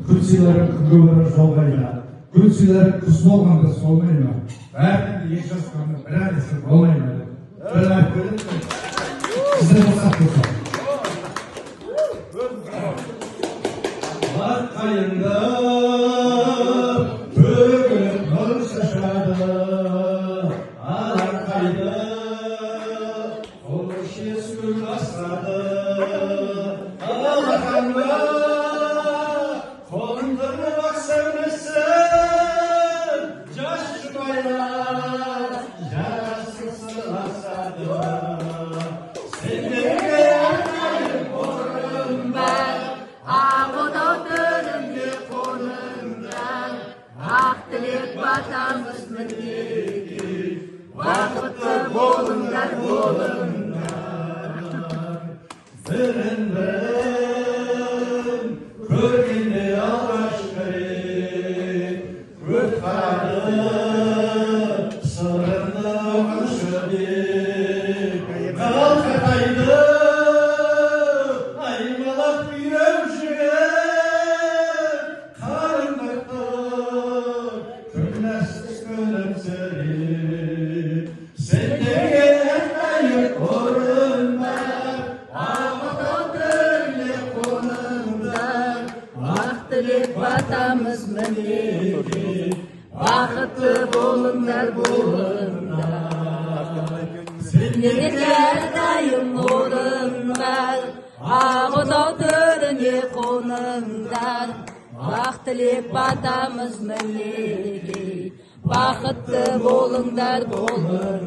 Күн сыйлары күнге барар жолдай ма? Күн сыйлары күз болғанда солмай ма? Бәрін еш жасқанда бір әресі болмай ма? Бір әріп көреді ме? Сізден болсақ болса. Қайында бүгін нұр шашады, алақайды қолыше сөл бастады. Алақанда қолындырып ақсамысың, жас жұбайлар жарасың сырласады. Сендерге әрқайым орын бар, тілек батамыз мінеки, бақытты болыңдар, болыңдар. Бірін-бірін көргенде алғашқы рет, көк қарады сырымды ұғышы деп, қалқатайды аймалап үйрем жүріп, қарындықты сендерге әрқайым орын бар, ақ тілек қоныңдар, ақ тілек батамыз мінеки, бақытты болыңдар, болыңдар. Сендерге әрқайым орын бар, ақ тілек қоныңдар, ақ тілек батамыз мінеки, бақытты болыңдар, болыңдар.